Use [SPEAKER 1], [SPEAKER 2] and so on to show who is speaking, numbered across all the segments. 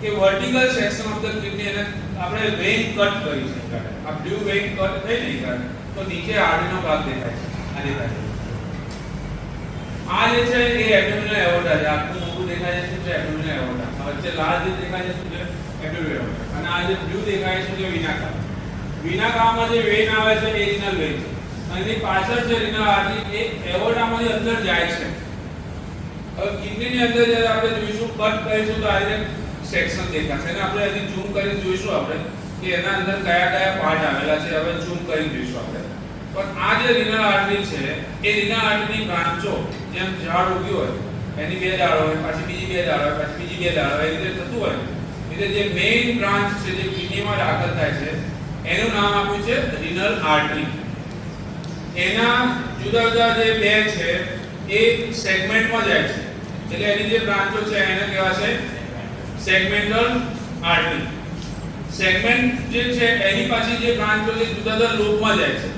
[SPEAKER 1] કે vertical section of the kidney એને આપણે વેઇન કટ કરી છે. આ બ્લુ વેઇન કટ થઈ નહીં કરે તો નીચે આર્ટરીનો ભાગ દેખાય છે. આ દેખાય છે. આ જે છે એ એબ્ડોમિનલ એઓર્ટા છે. આખું મોટું દેખાય છે શું છે? એબ્ડોમિનલ એઓર્ટા. વચ્ચે લાલ જે દેખાય છે શું છે? એબ્ડોમિનલ એઓર્ટા. અને આ જે બ્લુ દેખાય છે શું છે? વિના કામ. વિના કામમાં જે વેઇન આવે છે એ રિનલ વેઇન છે. અને એની પાછળ જે રિનલ આર્ટરી એ એઓર્ટામાંથી અંદર જાય છે. હવે કિડનીની અંદર જ્યારે આપણે જોઈશું કટ કરીશું તો આ રીતે સેક્શન દેખાશે. અને આપણે હજી ઝૂમ કરીને જોઈશું આપણે કે એના અંદર કયા કયા પાર્ટ આવેલા છે. હવે ઝૂમ કરીને જોઈશું આપણે. પણ આ જે રિનલ આર્ટરી છે એ રિનલ આર્ટરીની બ્રાન્ચો જેમ ઝાડ ઉગ્યું હોય એની બે ડાળ હોય, પાછી બીજી બે ડાળ હોય, પાછી બીજી બે ડાળ હોય, એ રીતે થતું હોય. એટલે જે મેઇન બ્રાન્ચ છે જે કિડનીમાં દાખલ થાય છે એનું નામ આપ્યું છે રિનલ આર્ટરી. એના જુદા જુદા જે બે છે એ સેગમેન્ટમાં જાય છે. એટલે એની જે બ્રાન્ચો છે એને કહેવાશે સેગમેન્ટલ આર્ટરી. સેગમેન્ટ જે છે એની પાછી જે બ્રાન્ચો છે જુદા જુદા લોબમાં જાય છે.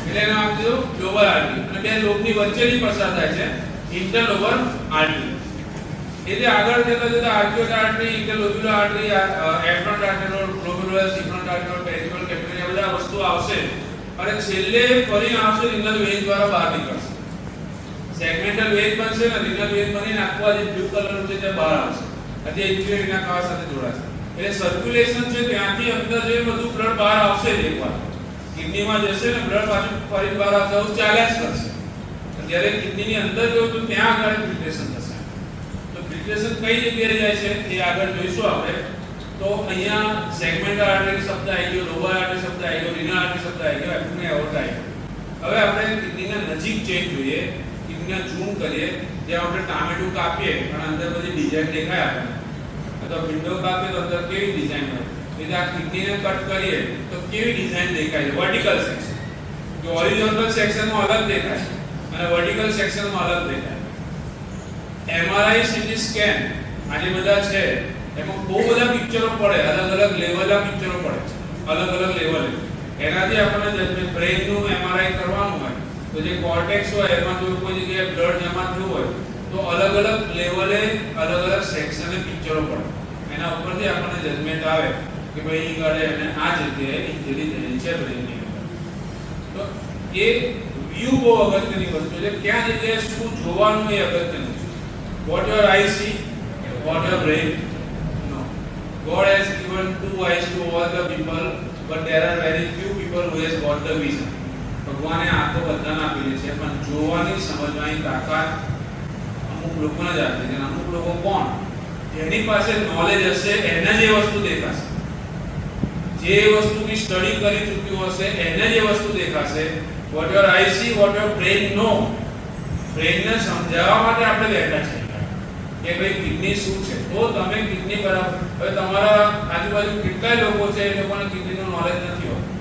[SPEAKER 1] એટલે એનું નામ છે લોબર આર્ટરી. અને બે લોબની વચ્ચેની પસાર થાય છે ઇન્ટરલોબર આર્ટરી. એટલે આગળ જતા જતા arcuate artery, interlobular artery, afferent artery, globular, efferent artery, peripheral, capillary બધા વસ્તુ આવશે. અને છેલ્લે ફરી આવશે રિનલ વેઇન દ્વારા બહાર નીકળશે. સેગમેન્ટલ વેઇન બનશે ને રિનલ વેઇન બનીને આખું આ જે બ્લુ કલરનું છે તે બહાર આવશે. આજે ઇન્ફિરિયરના કાવા સાથે જોડાશે. એટલે સર્ક્યુલેશન છે ત્યાંથી અંદર જે બધું બ્લડ બહાર આવશે જ એકવાર કિડનીમાં જશે ને બ્લડ પાછું ફરી બહાર આવશે એવું ચાલ્યા જ કરશે. જ્યારે કિડનીની અંદર જો તો ત્યાં આગળ ફિલ્ટ્રેશન થશે. તો ફિલ્ટ્રેશન કઈ જગ્યાએ જાય છે એ આગળ જોઈશું આપણે. તો અહીંયા સેગમેન્ટલ આર્ટરી શબ્દ આવી ગયો, લોબર આર્ટરી શબ્દ આવી ગયો, રિનલ આર્ટરી શબ્દ આવી ગયો, એબ્ડોમિનલ એઓર્ટા આવી ગયો. હવે આપણે કિડનીના નજીક જઈને જોઈએ, કિડનીને ઝૂમ કરીએ. જે આપણે ટામેટું કાપીએ પણ અંદર બધી ડિઝાઇન દેખાય આપણને. અથવા વિન્ડો કાપીએ તો અંદર કેવી ડિઝાઇન હોય. એટલે આ કિડનીને કટ કરીએ તો કેવી ડિઝાઇન દેખાય છે વર્ટિકલ સેક્શન. જો હોરિઝોન્ટલ સેક્શનમાં અલગ દેખાય અને વર્ટિકલ સેક્શનમાં અલગ દેખાય. એમઆરઆઈ, સીટી સ્કેન આ જે બધા છે એમાં બહુ બધા પિક્ચરો પડે, અલગ અલગ લેવલના પિક્ચરો પડે, અલગ અલગ લેવલે. એનાથી આપણને જજમેન્ટ બ્રેઇનનું એમઆરઆઈ કરવાનું હોય તો જે કોર્ટેક્સ હોય એમાં જો કોઈ જગ્યાએ બ્લડ જમા થયું હોય તો અલગ અલગ લેવલે અલગ અલગ સેક્શને પિક્ચરો પડે. એના ઉપરથી આપણને જજમેન્ટ આવે કે ભાઈ ઈ ગાડે અને આ જગ્યાએ ઇન્જરી થયેલી છે બ્રેઇનની. તો એ વ્યૂ બહુ અગત્યની વસ્તુ છે. ક્યાં જગ્યાએ શું જોવાનું એ અગત્યનું છે. What your eye see, what your brain know. God has given two eyes to all the people, but there are very few people who has got the vision. ભગવાને આંખો બધાને આપેલી છે પણ જોવાની સમજવાની તાકાત અમુક લોકોને જ આપી છે. અમુક લોકો કોણ? જેની પાસે નોલેજ હશે એને જ એ વસ્તુ દેખાશે. જે વસ્તુની સ્ટડી કરી ચૂક્યો હશે એને જ એ વસ્તુ દેખાશે. What your eye see, what your brain know. બ્રેઇનને સમજાવવા માટે આપણે બેઠા છીએ કે ભાઈ કિડની શું છે. તો તમે કિડની બરાબર. હવે તમારા આજુબાજુ કેટલાય લોકો છે એ લોકોને કિડનીનું નોલેજ નથી હોતું.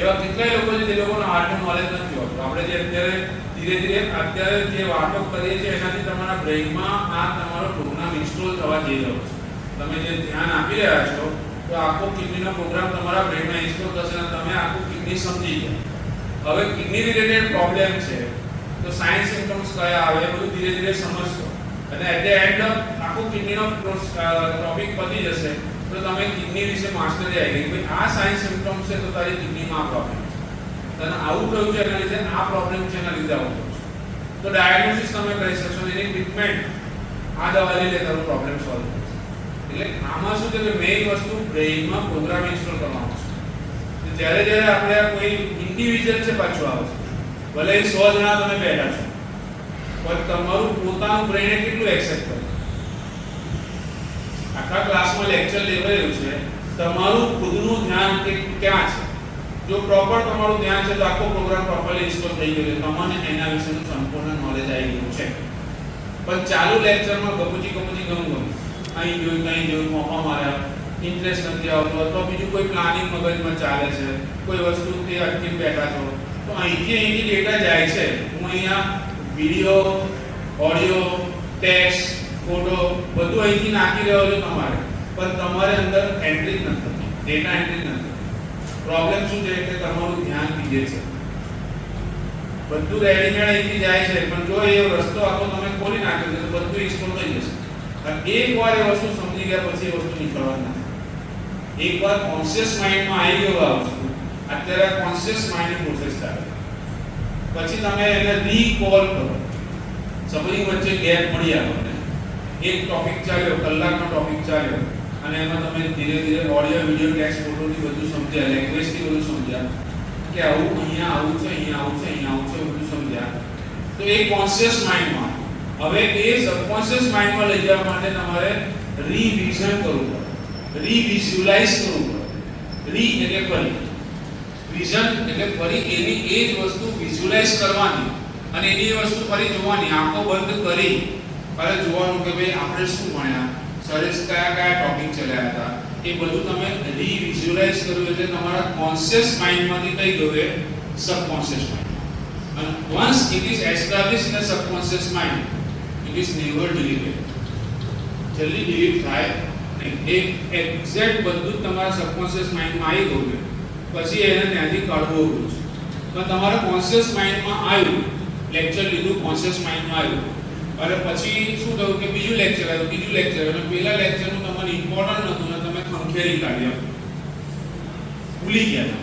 [SPEAKER 1] એવા કેટલાય લોકો છે જે લોકોને હાર્ટનું નોલેજ નથી હોતું. આપણે જે અત્યારે ધીરે ધીરે અત્યારે જે વાતો કરીએ છીએ એનાથી તમારા બ્રેઇનમાં આ તમારો પ્રોગ્રામ ઇન્સ્ટોલ થવા જઈ રહ્યો છે. તમે જે ધ્યાન આપી રહ્યા છો તો આખો કિડનીનો પ્રોગ્રામ તમારા બ્રેઇનમાં ઇન્સ્ટોલ થશે અને તમે આખું કિડની સમજી ગયા. હવે કિડની રિલેટેડ પ્રોબ્લેમ છે તો સાઇન સિમ્પટમ્સ કયા આવે એ બધું ધીરે ધીરે સમજશો. અને એટ ધ એન્ડ આખું કિડનીનો ટોપિક પતી જશે તો તમે કિડની વિશે માસ્ટરી આવી ગઈ. ભાઈ આ સાઇન સિમ્પટમ્સ છે તો તારી કિડનીમાં આ પ્રોબ્લેમ છે, તને આવું થયું છે એના લીધે આ પ્રોબ્લેમ છે એના લીધે આવું થયું છે. તો ડાયગ્નોસિસ તમે કરી શકશો, એની ટ્રીટમેન્ટ આ દવા લઈ લે તારો પ્રોબ્લેમ સોલ્વ થશે. એટલે આમાં શું છે કે મેઇન વસ્તુ બ્રેઇનમાં પ્રોગ્રામ ઇન્સ્ટોલ કરવાનો છે. જ્યારે જ્યારે આપણે કોઈ ઇન્ડિવિજ્યુઅલ છે પાછું આવે છે, ભલે 100 જણા તમે બેઠા છો પણ તમારું પોતાનું બ્રેઇન કેટલું એક્સેપ્ટ કરે. આખા ક્લાસમાં લેક્ચર લેવાયું છે, તમારું ખુદનું ધ્યાન ક્યાં છે. જો પ્રોપર તમારું ધ્યાન છે તો આખો પ્રોગ્રામ પ્રોપરલી ઇન્સ્ટોલ થઈ ગયો છે. તમને એના વિશેનું સંપૂર્ણ નોલેજ આવી ગયું છે. પણ ચાલુ લેક્ચરમાં ગપુચી ગમ અહીં જોયું મોકો માર્યા, ઇન્ટરેસ્ટ નથી આવતો અથવા બીજું કોઈ પ્લાનિંગ મગજમાં ચાલે છે, કોઈ વસ્તુથી અટકી બેઠા છો તો અહીંથી ડેટા જાય છે. હું અહીંયા વિડિયો, ઓડિયો, ટેક્સ્ટ, ફોટો બધું અહીંથી નાખી રહ્યો છું તમારે, પણ તમારે અંદર એન્ટ્રી જ નથી, ડેટા એન્ટ્રી નથી. પ્રોબ્લેમ શું છે કે તમારું ધ્યાન બીજે છે. બધું રેડીમેડ અહીંથી જાય છે પણ જો એ રસ્તો આખો તમે ખોલી નાખ્યો તો બધું ઇન્સ્ટોલ થઈ જશે. અને એકવાર એ વસ્તુ સમજી સમજી ગયા પછી એ વસ્તુ નીકળવાની નથી. એકવાર કોન્શિયસ માઇન્ડમાં આવી ગયો આ વસ્તુ, અત્યારે કોન્શિયસ માઇન્ડની પ્રોસેસ ચાલે, પછી તમે એને રીકોલ કરો. સપોઝિંગ વચ્ચે ગેપ મળી આપણને, એક ટોપિક ચાલ્યો, કલાકનો ટોપિક ચાલ્યો, અને એમાં તમે ધીરે ધીરે ઓડિયો વિડિયો ટેક્સ્ટ ફોટોથી બધું સમજ્યા, લેંગ્વેજથી બધું સમજ્યા કે આવું અહીંયા આવું છે, અહીંયા આવું છે, અહીંયા આવું છે, બધું સમજ્યા. તો એ કોન્શિયસ માઇન્ડમાં, હવે એ સબકોન્શિયસ માઇન્ડમાં લઈ જવા માટે તમારે રિવિઝન કરવું પડે, રિવિઝ્યુલાઇઝ કરવું પડે. રી એટલે ફરી, વિઝન એટલે ફરી એની એ જ વસ્તુ વિઝ્યુલાઇઝ કરવાની અને એની વસ્તુ ફરી જોવાની, આંખો બંધ કરી ફરી જોવાનું કે ભાઈ આપણે શું ભણ્યા, સરેસ કયા કયા ટોપિક ચલાવ્યા હતા, એ બધું તમે રિવિઝ્યુલાઇઝ કર્યું એટલે તમારા કોન્શિયસ માઇન્ડમાંથી કઈ ગયું એ subconscious mind. And once it is established in the subconscious mind, it is never deleted. જલ્દી ડિલીટ થાય નહીં. એક એક્ઝેક્ટ બધું તમારા સબકોન્શિયસ માઇન્ડમાં આવી ગયું પછી એને ત્યાંથી કાઢવું પડે છે. પણ તમારા કોન્શિયસ માઇન્ડમાં આવ્યું, લેક્ચર લીધું, કોન્શિયસ માઇન્ડમાં આવ્યું, અને પછી શું થયું કે બીજું લેક્ચર આવ્યું, બીજું લેક્ચર આવ્યું, પેલા લેક્ચરનું તમને ઇમ્પોર્ટન્ટ નહોતું ને તમે ખંખેરી કાઢ્યા, ભૂલી ગયા.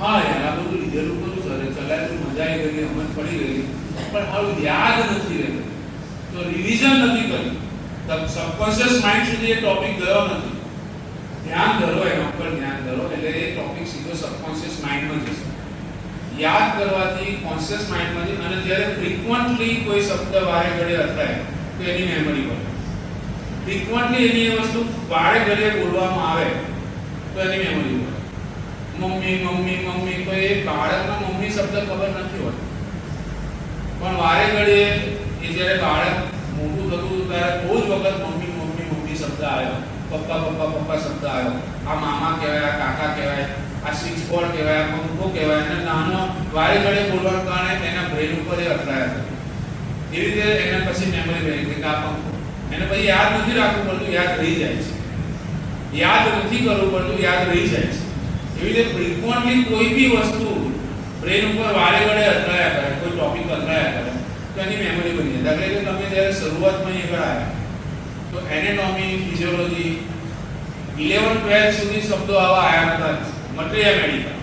[SPEAKER 1] હા યાર આ બધું લીધેલું બધું સર ચલાયેલું, મજા આવી ગઈ, સમજ પડી ગઈ, પણ હાલું યાદ નથી રહેતું. તો રિવિઝન નથી કર્યું, સબકોન્શિયસ માઇન્ડ સુધી એ ટોપિક ગયો નથી. ધ્યાન ધરો, એના ઉપર ધ્યાન ધરો એટલે એ ટોપિક સીધો સબકોન્શિયસ માઇન્ડમાં જશે. યાદ કરવાથી કોન્શિયસ માઇન્ડમાંથી, અને જ્યારે ફ્રીક્વન્ટલી કોઈ શબ્દ વારે ઘડે અથડાય તો એની મેમરી બને. ફ્રીક્વન્ટલી એની એ વસ્તુ વારે ઘડે બોલવામાં આવે તો એની મેમરી બને. મમ્મી મમ્મી મમ્મી, તો એ બાળકને મમ્મી શબ્દ ખબર નથી હોતો, પણ વારે ઘડે એ જ્યારે બાળક મોટું થતું ત્યારે બહુ જ વખત મમ્મી મમ્મી મમ્મી શબ્દ આવ્યો, પપ્પા પપ્પા પપ્પા શબ્દ આવ્યો, આ મામા કહેવાય, આ કાકા કહેવાય, આ સ્વિચ બોર્ડ કહેવાય, આ પંખો કહેવાય, અને નાનો વારે ઘડે બોલવાના કારણે એના બ્રેન ઉપર એ અથડાયા હતા. એવી રીતે એને પછી મેમરી રહી ગઈ કે આ પંખો, એને પછી યાદ નથી રાખવું પડતું, યાદ રહી જાય છે. યાદ નથી કરવું પડતું, યાદ રહી જાય છે. એવી રીતે ફ્રીક્વન્ટલી કોઈ બી વસ્તુ બ્રેન ઉપર વારે ઘડે અથડાયા કરે, કોઈ ટોપિક અથડાયા કરે તો એની મેમરી બની જાય. દાખલા કે તમે જ્યારે શરૂઆતમાં અહીં આગળ આવ્યા તો એનેટોમી, ફિઝિયોલોજી 11-12 સુધી શબ્દો આવા આવ્યા હતા. મટીરિયા મેડિકલ,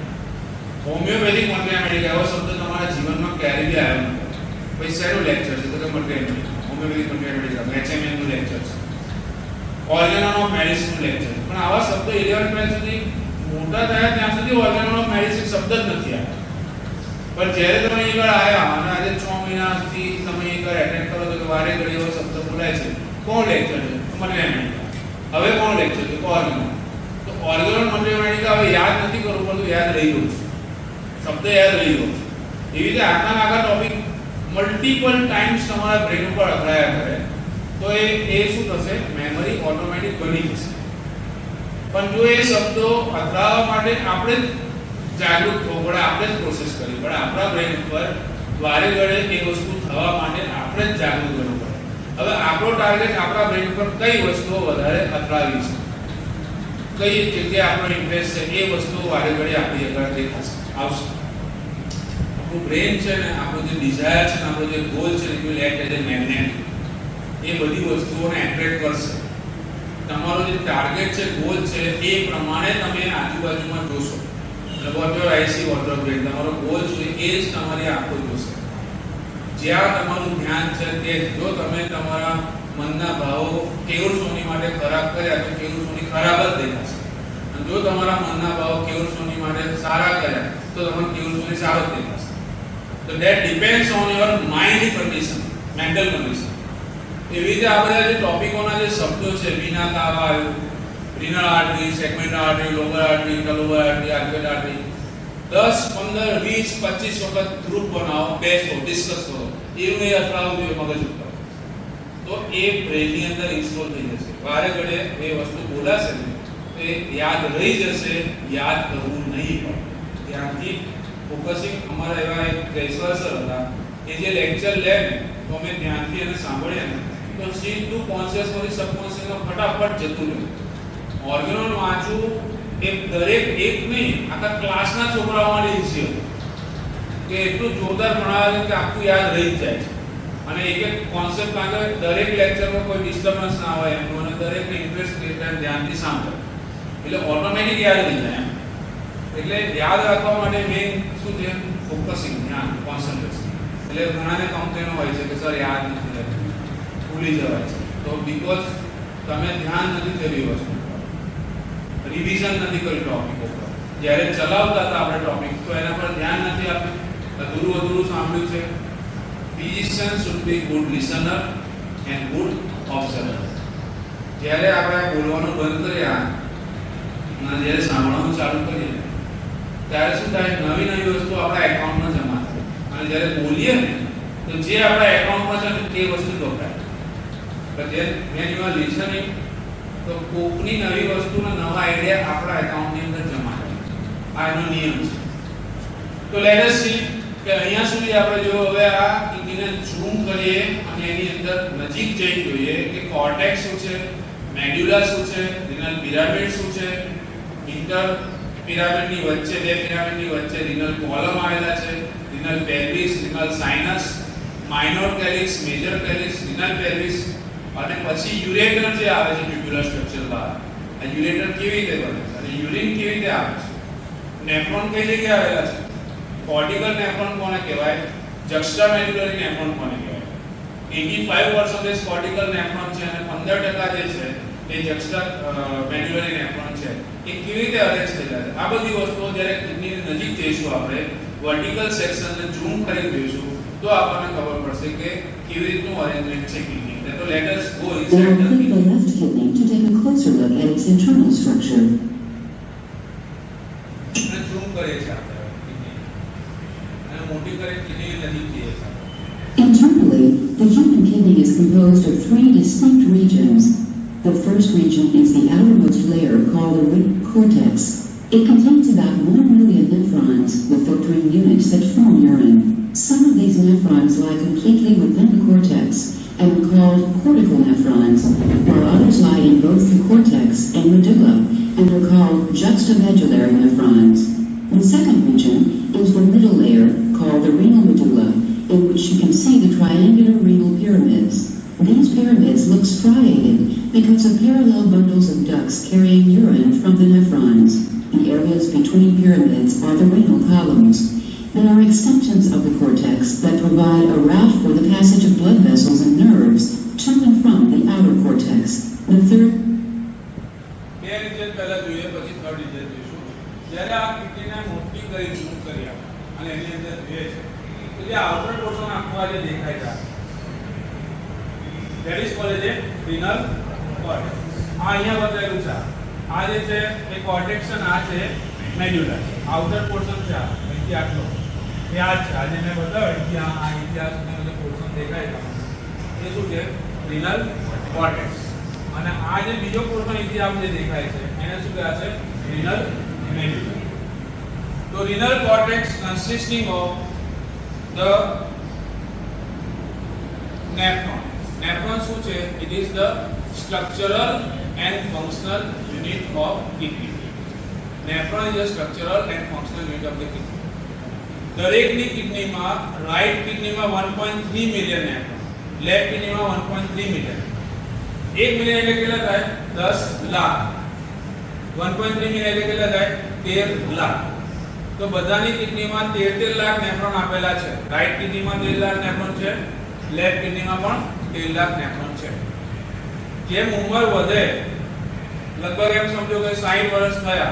[SPEAKER 1] હોમિયોપેથિક મટીરિયા મેડિકલ, એવો શબ્દ તમારા જીવનમાં ક્યારેય બી આવ્યો નથી. પછી શેનું લેક્ચર છે તો કે મટીરિયા મેડિકલ, હોમિયોપેથિક મટીરિયા મેડિકલ, HMM નું લેક્ચર છે, ઓર્ગન ઓફ મેડિસિન નું લેક્ચર. પણ આવા શબ્દ 11-12 સુધી મોટા થયા ત્યાં સુધી ઓર્ગન ઓફ મેડિસિન શબ્દ જ નથી આવ્યો. પણ જ્યારે તમે અહીં આગળ આવ્યા અને આજે 6 મહિનાથી તમે અહીં આગળ એટેન્ડ કરો તો વારે ઘડી એવો શબ્દ બોલાય છે. કોણ લેક્ચર છે? મટીરિયા મેડિકલ. હવે કોણ લેક્ચર છે? ઓર્ગન. તો ઓર્ગન મટીરિયા મેડિકલ હવે યાદ નથી કરવું પડતું, યાદ રહી ગયું છે, શબ્દ યાદ રહી ગયો છે. એવી રીતે આગળ ટોપિક મલ્ટિપલ ટાઈમ્સ તમારા બ્રેન ઉપર અથડાયા કરે તો એ શું થશે? મેમરી ઓટોમેટિક બની જશે. પણ જો એ શબ્દો અથડાવવા માટે આપણે જાગૃત થવું પડે, આપણે જ પ્રોસેસ કરવી પડે, આપણા બ્રેન ઉપર વારે ઘડે એ વસ્તુ થવા માટે આપણે જ જાગૃત કરવું પડે. હવે આપણો ટાર્ગેટ આપણા બ્રેન પર કઈ વસ્તુઓ વધારે અથડાવી છે, કઈ જગ્યાએ આપણો ઇન્ટરેસ્ટ છે, એ વસ્તુઓ વારે ઘડે આપણી આગળ દેખાશે, આવશે. આપણું બ્રેન છે ને, આપણો જે ડિઝાયર છે ને, આપણો જે ગોલ છે ને, it will act as a magnet. એ બધી વસ્તુઓને એટ્રેક્ટ કરશે. તમારો જે ટાર્ગેટ છે, ગોલ છે, એ પ્રમાણે તમે આજુબાજુમાં જોશો. Vote your eye see, what your brain, તમારો ગોલ છે એ જ તમારી આંખો જોશે. જ્યાં તમારું ધ્યાન છે તે, જો તમે તમારા મનના ભાવો કેવળ સોની માટે ખરાબ કર્યા તો કેવળ સોની ખરાબ જ દેખાશે. અને જો તમારા મનના ભાવો કેવળ સોની માટે સારા કર્યા તો તમને કેવળ સોની સારો જ દેખાશે. તો that depends on your mind condition, mental condition. એવી રીતે આ બધા જે ટોપિકોના જે શબ્દો છે, વિના કાવા આવ્યું, renal artery, segment artery, lobar artery, interlobar artery, arcuate artery, 10, 15, 20, 25 વખત ગ્રુપ બનાવો, બેસો, ડિસ્કસ કરો. એવું એ અથડાવવું જોઈએ મગજ ઉપર, તો એ બ્રેનની અંદર ઇન્સ્ટોલ થઈ જશે. વારે ઘડે એ વસ્તુ બોલાશે ને તો એ યાદ રહી જશે, યાદ કરવું નહીં પડે. ધ્યાનથી ફોકસિંગ. અમારા એવા એક જયસ્વર સર હતા, એ જે લેક્ચર લે ને તો અમે ધ્યાનથી એને સાંભળીએ ને તો સીધું કોન્શિયસમાંથી સબકોન્શિયસમાં ફટાફટ જતું રહે. ઓર્ગેનોન વાંચવું એ દરેક એક નહીં, આખા ક્લાસના છોકરાઓ માટે ઈઝી હતું કે એટલું જોરદાર ભણાવે કે આખું યાદ રહી જ જાય છે. અને એક એક કોન્સેપ્ટ, કારણ કે દરેક લેક્ચરમાં કોઈ ડિસ્ટર્બન્સ ના હોય એમનું, અને દરેકને ઇન્ટરેસ્ટ લેતા ધ્યાનથી સાંભળો એટલે ઓટોમેટિક યાદ થઈ જાય એમ. એટલે યાદ રાખવા માટે મેઇન શું છે? ફોકસિંગ, ધ્યાન, કોન્સન્ટ્રેશન. એટલે ઘણાને કમ્પ્લેન હોય છે કે સર યાદ નથી રહેતું, ભૂલી જવાય છે. તો બીકોઝ તમે ધ્યાન નથી કર્યું વસ્તુ, રિવિઝન નથી કર્યું ટોપિક ઉપર. જ્યારે ચલાવતા હતા આપણે ટોપિક તો એના પર ધ્યાન નથી આપ્યું, અધૂરું સાંભળ્યું છે. Physician should be good listener and good observer. જ્યારે આપણે બોલવાનું બંધ કર્યા અને જ્યારે સાંભળવાનું ચાલુ કરીએ ત્યારે શું થાય? નવી વસ્તુ આપણા એકાઉન્ટમાં જમા થાય અને જ્યારે બોલીએ ને તો જે આપણા એકાઉન્ટમાં છે તે વસ્તુ વપરાય. but then when you are listening તો કોકની નવી વસ્તુનો નવા આઈડિયા આપણા એકાઉન્ટની અંદર જમા થાય. આ એનો નિયમ છે. તો લેટ અસ સી કે અહીંયા સુધી આપણે જો હવે આ કિડનીને ઝૂમ કરીએ અને એની અંદર નજીક જઈ જોઈએ કે કોર્ટેક્સ શું છે, મેડ્યુલા શું છે, રિનલ પિરામિડ શું છે, ઇન્ટર પિરામિડની વચ્ચે બે પિરામિડની વચ્ચે રિનલ કોલમ આવેલા છે, renal pelvis, renal sinus, minor calyx, major calyx, renal pelvis અને પછી યુરેટર જે આવે છે ટ્યુબ્યુલર સ્ટ્રક્ચર બહાર. આ યુરેટર કેવી રીતે બને છે અને યુરિન કેવી રીતે આવે છે? નેફ્રોન કઈ જગ્યાએ આવેલા છે? કોર્ટિકલ નેફ્રોન કોને કહેવાય? જક્સ્ટામેડ્યુલરી નેફ્રોન કોને કહેવાય? 85% કોર્ટિકલ નેફ્રોન છે અને 15% જે છે એ જક્સ્ટામેડ્યુલરી નેફ્રોન છે. એ કેવી રીતે અરેન્જ થયેલા છે? આ બધી વસ્તુઓ જ્યારે કિડનીની નજીક જઈશું આપણે વર્ટિકલ સેક્શનને ઝૂમ કરી દઈશું તો આપણને ખબર પડશે કે કેવી રીતનું અરેન્જમેન્ટ છે કિડની. તો let us go inside the
[SPEAKER 2] click the left kidney to take a closer look at its internal structure.
[SPEAKER 1] અને ઝૂમ કરીએ છીએ આપણે કિડની અને મોટી કરી કિડની નજીક જઈએ છીએ.
[SPEAKER 2] Internally, the human kidney is composed of three distinct regions. The first region is the outermost layer called the cortex. It contains about 1 million nephrons with filtering units that form urine. Some of these nephrons lie completely within the cortex and are called cortical nephrons, while others lie in both the cortex and medulla and are called juxtamedullary nephrons. The second region is the middle layer called the renal medulla, in which you can see the triangular renal pyramids. These pyramids look striated because of parallel bundles of ducts carrying urine from the nephrons. The areas between pyramids are the renal columns. There are extensions of the cortex that provide a route for the passage of blood vessels and nerves to and from the outer cortex. The third
[SPEAKER 1] બે region પહેલા જોઈએ પછી third region જોઈશું. જ્યારે આ કિડનીને મોટી કરી zoom કરી અને એની અંદર જોઈએ છે તો જે આઉટર પોર્શન આખું આ જે દેખાય છે that is called as a renal cortex. આ અહીંયા બતાવેલું છે. આ જે છે એ કોર્ટેક્સ અને આ છે મેડ્યુલા. આઉટર પોર્શન છે આ અહીંથી આટલો એ આ છે. આજે મેં બતાવ્યું કે આ ઇતિહાસનો જે પોર્શન દેખાય છે એ શું છે? Renal cortex. અને આ જે બીજો પોર્શન અહીંથી આપ જે દેખાય છે એને શું કહે છે? Renal medulla. તો renal cortex consisting of the nephron. Nephron શું છે? It is the structural and functional unit of kidney. Nephron is the structural and functional unit of the kidney. દરેકની કિડનીમાં રાઈટ કિડનીમાં 1.3 મિલિયન નેફ્રોન, લેફ્ટ કિડનીમાં 1.3 million. 1 million એટલે કેટલા થાય? 10 lakh. 1.3 million એટલે કેટલા થાય? 13 લાખ. તો બધાની કિડનીમાં 13 લાખ નેફ્રોન આપેલા છે. રાઈટ કિડનીમાં 13 લાખ નેફ્રોન છે, લેફ્ટ કિડનીમાં પણ 13 લાખ નેફ્રોન છે. જેમ ઉંમર વધે લગભગ એમ સમજો કે 60 વર્ષ થયા,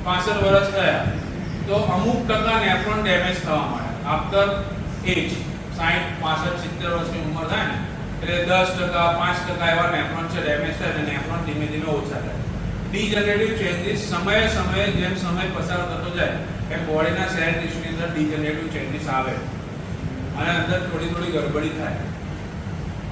[SPEAKER 1] 65 વર્ષ થયા તો અમુક ટકા નેફ્રોન ડેમેજ થવા માંડે. આફ્ટર એજ 60, 65, 70 વર્ષની ઉંમર થાય ને એટલે 10%, 5% એવા નેફ્રોન છે ડેમેજ થાય અને નેફ્રોન ધીમે ધીમે ઓછા થાય. ડીજનરેટિવ ચેન્જીસ સમયે સમયે જેમ સમય પસાર થતો જાય એમ બોડીના સેલ ટિશ્યુની અંદર ડીજનરેટિવ ચેન્જીસ આવે અને અંદર થોડી થોડી ગડબડી થાય.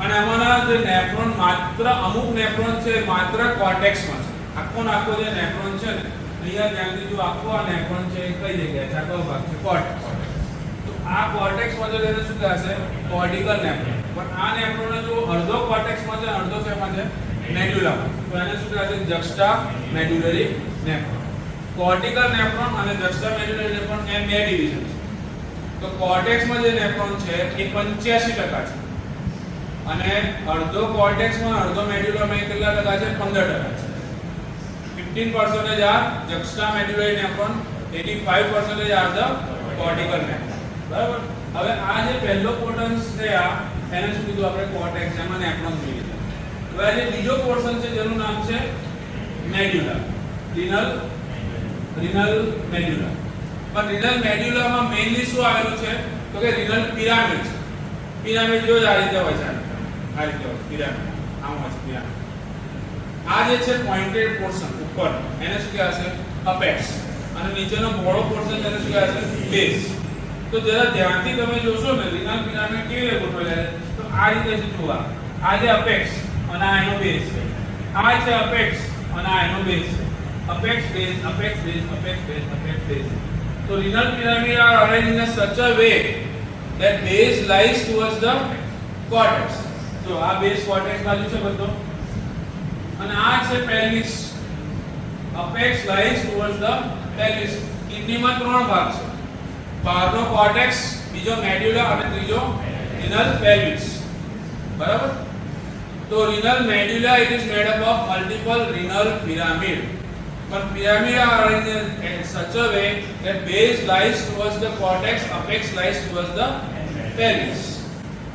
[SPEAKER 1] અને આમાંના જે નેફ્રોન માત્ર અમુક નેફ્રોન છે માત્ર કોર્ટેક્સમાં છે. આખો નાખો જે નેફ્રોન છે ને અહીંયા ધ્યાનથી જો આખો આ નેફ્રોન છે એ કઈ જગ્યાએ છે? આખો ભાગ છે કોર્ટેક્સ. તો આ કોર્ટેક્સમાં જો એને શું કહેશે? Cortical nephron. પણ આ નેફ્રોન જો અડધો કોર્ટેક્સમાં છે અડધો શેમાં છે? મેડ્યુલામાં. તો એને શું કહેશે? જક્સ્ટામેડ્યુલરી નેફ્રોન. કોર્ટિકલ નેફ્રોન અને જક્સ્ટામેડ્યુલરી નેફ્રોન એ બે ડિવિઝન છે. તો કોર્ટેક્સમાં જે નેફ્રોન છે એ 85% છે અને અડધો કોર્ટેક્સમાં અડધો મેડ્યુલામાં કેટલા ટકા છે? 15% છે. 15% are juxtamedullary nephron, 85% are the cortical nephron. બરાબર. હવે આ જે પહેલો પોર્શન છે આ એને શું કીધું આપણે? કોર્ટેક્સ. એમાં નેફ્રોન જોઈ લીધા. હવે આ જે બીજો પોર્શન છે જેનું નામ છે મેડ્યુલા, રીનલ મેડ્યુલા. પણ રીનલ મેડ્યુલામાં મેઇનલી શું આવેલું છે? તો કે રીનલ પિરામિડ છે. પિરામિડ જો આ રીતે હોય છે, આ રીતે હોય પિરામિડ, આમ હોય છે પિરામિડ. આ જે છે પોઇન્ટેડ પોર્શન ઉપર એને શું કહેવાશે? અપેક્સ. અને નીચેનો પહોળો પોર્શન એને શું કહેવાશે? બેઝ. તો જરા ધ્યાનથી તમે જોશો ને રીનલ પિરામિડ કેવી રીતે ગોઠવેલા છે, તો આ રીતે છે જોવા. આ જે અપેક્સ અને આ એનો બેઝ છે. આ છે અપેક્સ અને આ એનો બેઝ છે. Apex base, apex base, apex base, apex base. So renal pyramid are arranged in a such a way that base lies towards the cortex. So આ base cortex બાજુ છે બધો અને આ છે pelvis. Apex lies towards the pelvis. કિડનીમાં ત્રણ ભાગ છે. બહારનો cortex, બીજો medulla અને ત્રીજો renal pelvis. બરાબર? તો renal medulla it is made up of multiple renal pyramid. But pyramid are arranged in such a way that base lies towards the cortex, apex lies towards the pelvis.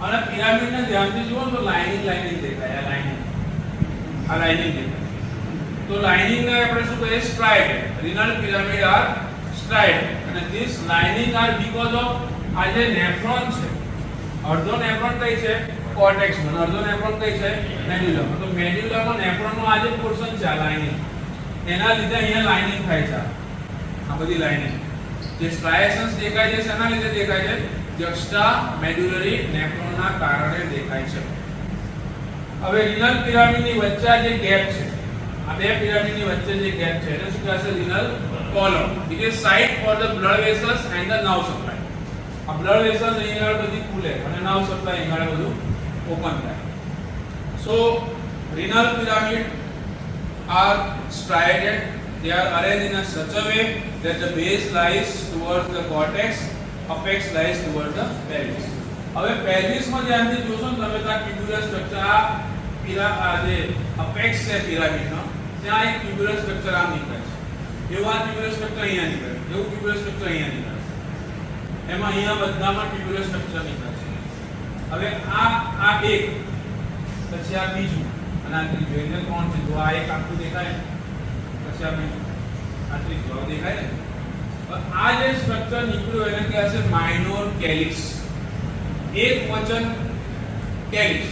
[SPEAKER 1] અને pyramid ને ધ્યાનથી જુઓ તો lining દેખાય. આ lining દેખાય. તો lining ને આપણે શું કહીએ? Stride. renal pyramid are stride. અને this lining are because of આ જે નેફ્રોન છે, અડધો નેફ્રોન કઈ છે? કોર્ટેક્સ માં. અડધો નેફ્રોન કઈ છે? મેડ્યુલા. તો મેડ્યુલામાં નેફ્રોન નો આ જે પોર્શન છે આ લાઇનિંગ, એના લીધે અહીંયા લાઇનિંગ થાય છે. આ બધી લાઇનિંગ જે સ્ટ્રાઇએશન્સ દેખાય છે શેના લીધે દેખાય છે? જક્સ્ટામેડ્યુલરી નેફ્રોનના કારણે દેખાય છે. હવે રીનલ પિરામિડની વચ્ચે જે ગેપ છે, આ બે પિરામિડની વચ્ચે જે ગેપ છે એને શું કહેવાશે? Rinal column. It is site for the blood vessels and the nerve supply. આ બ્લડ વેસલ્સ અહીંયા બધી ખુલે અને નર્વ સપ્લાય અહીંયા બધું ઓપન થાય. So renal pyramid are striated. They are arranged in a such a way that the base lies towards the cortex, apex lies towards the pelvis. હવે pelvis માં ધ્યાનથી જોશો ને તમે તો આ ટ્યુબ્યુલર સ્ટ્રક્ચર આ જે અપેક્સ છે પિરામિડનો, ત્યાં એક ટ્યુબ્યુલર સ્ટ્રક્ચર આમ નીકળે છે. એવું આ ટ્યુબ્યુલર સ્ટ્રક્ચર અહીંયા નીકળે છે. એવું ટ્યુબ્યુલર સ્ટ્રક્ચર અહીંયા નીકળે છે. એમાં અહીંયા બધામાં ટ્યુબ્યુલર સ્ટ્રક્ચર નીકળે છે. હવે આ એક પછી આ બીજું અને આ ત્રીજું, એટલે કોણ છે? જો આ એક આખું દેખાય પછી આ બીજું, આ ત્રીજું દેખાય ને. આ જે સ્ટ્રક્ચર નીકળ્યું એને કહેવાશે માઇનોર કેલિક્સ. એક વચન કેલિક્સ,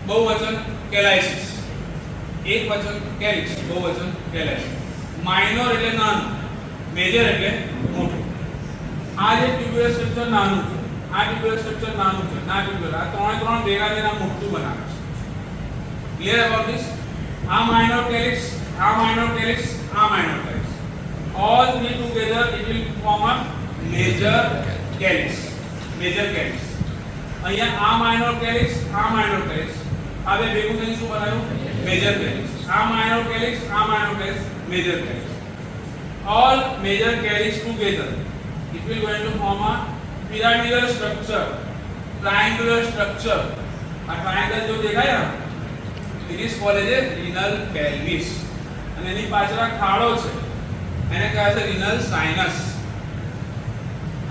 [SPEAKER 1] બહુવચન કેલાઇસિસ. એક વચન કેલિક્સ, બહુવચન કેલાઇસિસ. માઇનોર એટલે નાનું, મેજર એટલે મોટું. આ જે ટ્યુબ્યુલર સ્ટ્રક્ચર નાનું છે, આ ટ્યુબ્યુલર સ્ટ્રક્ચર નાનું છે, ના ટ્યુબ્યુલર, આ ત્રણ ભેગા થઈને મોટું બનાવે છે. Clear about this? A minor calyx, a minor calyx, a minor calyx. All three together it will form a major calyx. Major calyx. અહીંયા a minor calyx, a minor calyx. આ બે ભેગું થઈને શું બનાવ્યું? Major calyx. A minor calyx, a minor calyx, major calyx. All major calyx together it will going to form a pyramidal structure, triangular structure. આ triangle જો દેખાય ને, it is called as a renal pelvis. અને એની પાછળ ખાડો છે એને કહેવાય છે renal sinus.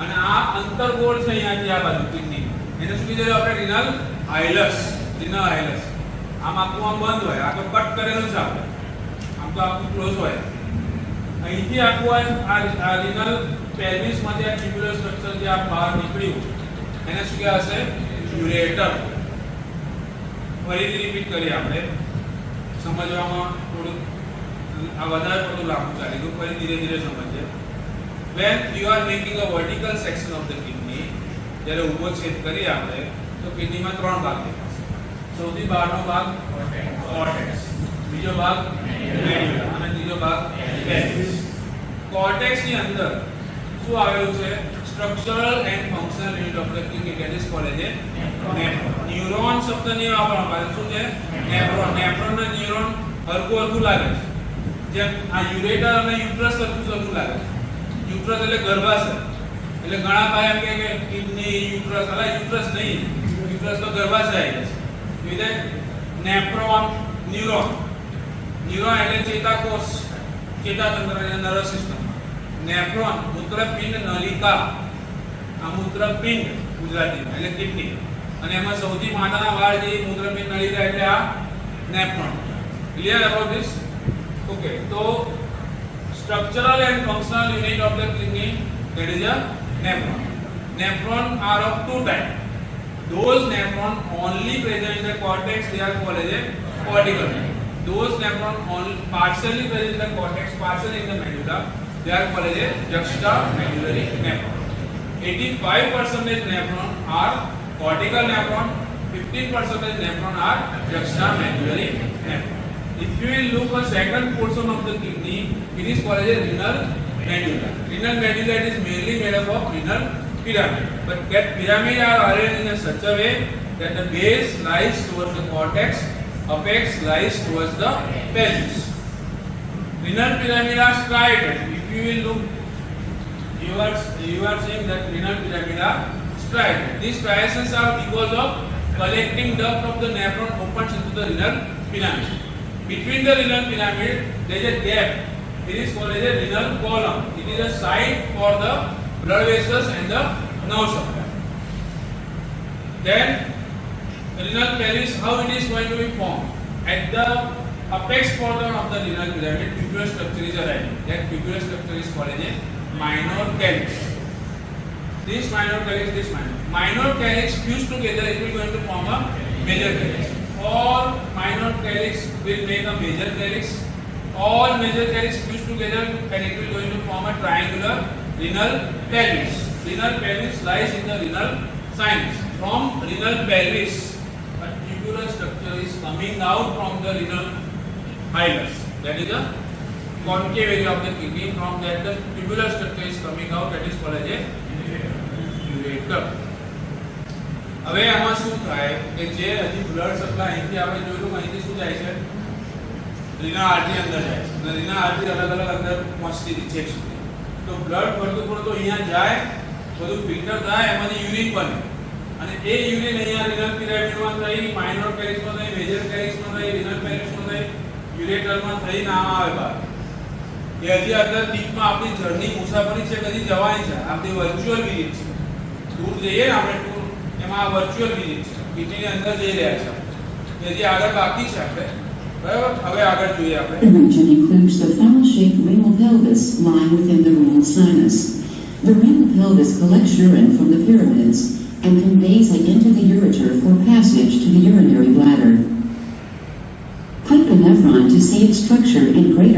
[SPEAKER 1] અને આ અંતર્ગોળ છે અહીંયાથી આ બાજુ કિડની, એને શું કીધું આપણે? renal hilus. renal hilus. આમ આખું આમ બંધ હોય, આ તો કટ કરેલું છે આપણે, આમ તો આખું ક્લોઝ હોય. અહીંથી આખું આ renal pelvis માંથી આ ટ્યુબ્યુલર સ્ટ્રક્ચર જે આ બહાર નીકળ્યું એને શું કહેવાશે? ureter. ફરીથી રિપીટ કરીએ આપણે, સમજવામાં થોડું આ વધારે પડતું લાંબુ ચાલી ગયું, ફરી ધીરે ધીરે સમજીએ. when you are making a vertical section of the kidney, જ્યારે ઊભો છેદ કરીએ આપણે તો કિડનીમાં ત્રણ ભાગ દેખાશે. સૌથી બહારનો ભાગ કોર્ટેક્સ, બીજો ભાગ મેડ્યુલા અને ત્રીજો ભાગ પેલ્વિસ. કોર્ટેક્સ ની અંદર શું આવેલું છે? Structural and functional unit of the kidney, that is called as a nephron. Neuron શબ્દની વાપરવામાં આવે શું છે? નેફ્રોન. નેફ્રોન અને ન્યુરોન હરખું લાગે છે. જેમ આ યુરેટર અને યુટ્રસ હરખું લાગે છે. યુટ્રસ એટલે ગર્ભાશય. એટલે ઘણા ભાઈ એમ કે કિડની યુટ્રસ, અલા યુટ્રસ નહીં, યુટ્રસ તો ગર્ભાશય છે. with a nephron, neuron. Neuron એટલે ચેતાકોષ, ચેતાતંત્ર એટલે નર્વસ સિસ્ટમ. નેફ્રોન મૂત્રપિંડ નલિકા, આ મૂત્રપિંડ ગુજરાતીમાં એટલે કિડની, અને એમાં સૌથી માથાના વાળ જે મૂત્રપિંડ નલિકા એટલે આ nephron. Clear about this? Okay, તો structural and functional unit of the kidney, that is a nephron. Nephron are of two types. Those nephron only present in the cortex, they are called as a cortical nephron. Those nephron only partially present in the cortex, partially in the medulla, they are called as a juxtamedullary nephron. 85% nephron are cortical nephron, 15% nephron are juxtamedullary nephron. If you will look at second portion of the kidney, it is called as a renal medulla. Renal medulla is mainly made up of renal pyramid, but that pyramid are arranged in such a way that the base lies towards the cortex, apex lies towards the pelvis. Renal pyramid are striated. If you will look, you are seeing that renal pyramid are striated. These striations are because of collecting duct of the nephron opens into the renal pyramid. Between the renal pyramid, there is a gap. It is called as a renal column. It is a site for the blood vessels and the nerve supply. Then, renal pelvis, how it is going to be formed? At the apex portion of the renal pyramid, tubular structure is arriving. That tubular structure is called as a minor calyx. This minor calyx fused together, it will going to form a major calyx. All minor calyx will make a major calyx. All major calyx fused together and it will going to form a triangular renal pelvis. Renal pelvis lies in the renal sinus. From renal pelvis, a tubular structure is coming out from the renal hilus. That is a concave area of the kidney. From that, the tubular structure is coming out. That is called as a ureter. હવે આમાં શું થાય કે જે હજી blood supply અહીંથી આપણે જોયું અહીંથી શું જાય છે, રીના આર્ટરી અંદર જાય છે, અને રીના આર્ટરી અલગ અલગ અંદર પહોંચતી હતી છેક સુધી. તો બ્લડ ફરતું ફરતું અહીંયા જાય, બધું ફિલ્ટર થાય, એમાંથી યુરિન બને, અને એ યુરિન અહીંયા રીનલ પિરામિડમાં થઈ, માઇનર કેલિક્સમાં થઈ, મેજર કેલિક્સમાં થઈ, રીનલ પેલિક્સમાં થઈ, યુરેટરમાં થઈ ના આવે બહાર. એ હજી અંદર ડીપમાં આપણી જર્ની મુસાફરી છે, કદી જવાની છે, આપણી વર્ચ્યુઅલ વિઝિટ છે. દૂર જઈએ ને આપણે ટૂર, એમાં વર્ચ્યુઅલ વિઝિટ છે, કિડનીની અંદર જઈ રહ્યા છે. હજી આગળ બાકી છે આપણે, બરાબર? હવે આગળ જોઈએ આપણે.
[SPEAKER 2] The region includes the funnel-shaped renal pelvis lying within the renal sinus. The renal pelvis collects urine from the pyramids and conveys it into the ureter for passage to the urinary bladder. Click the nephron to see its structure in greater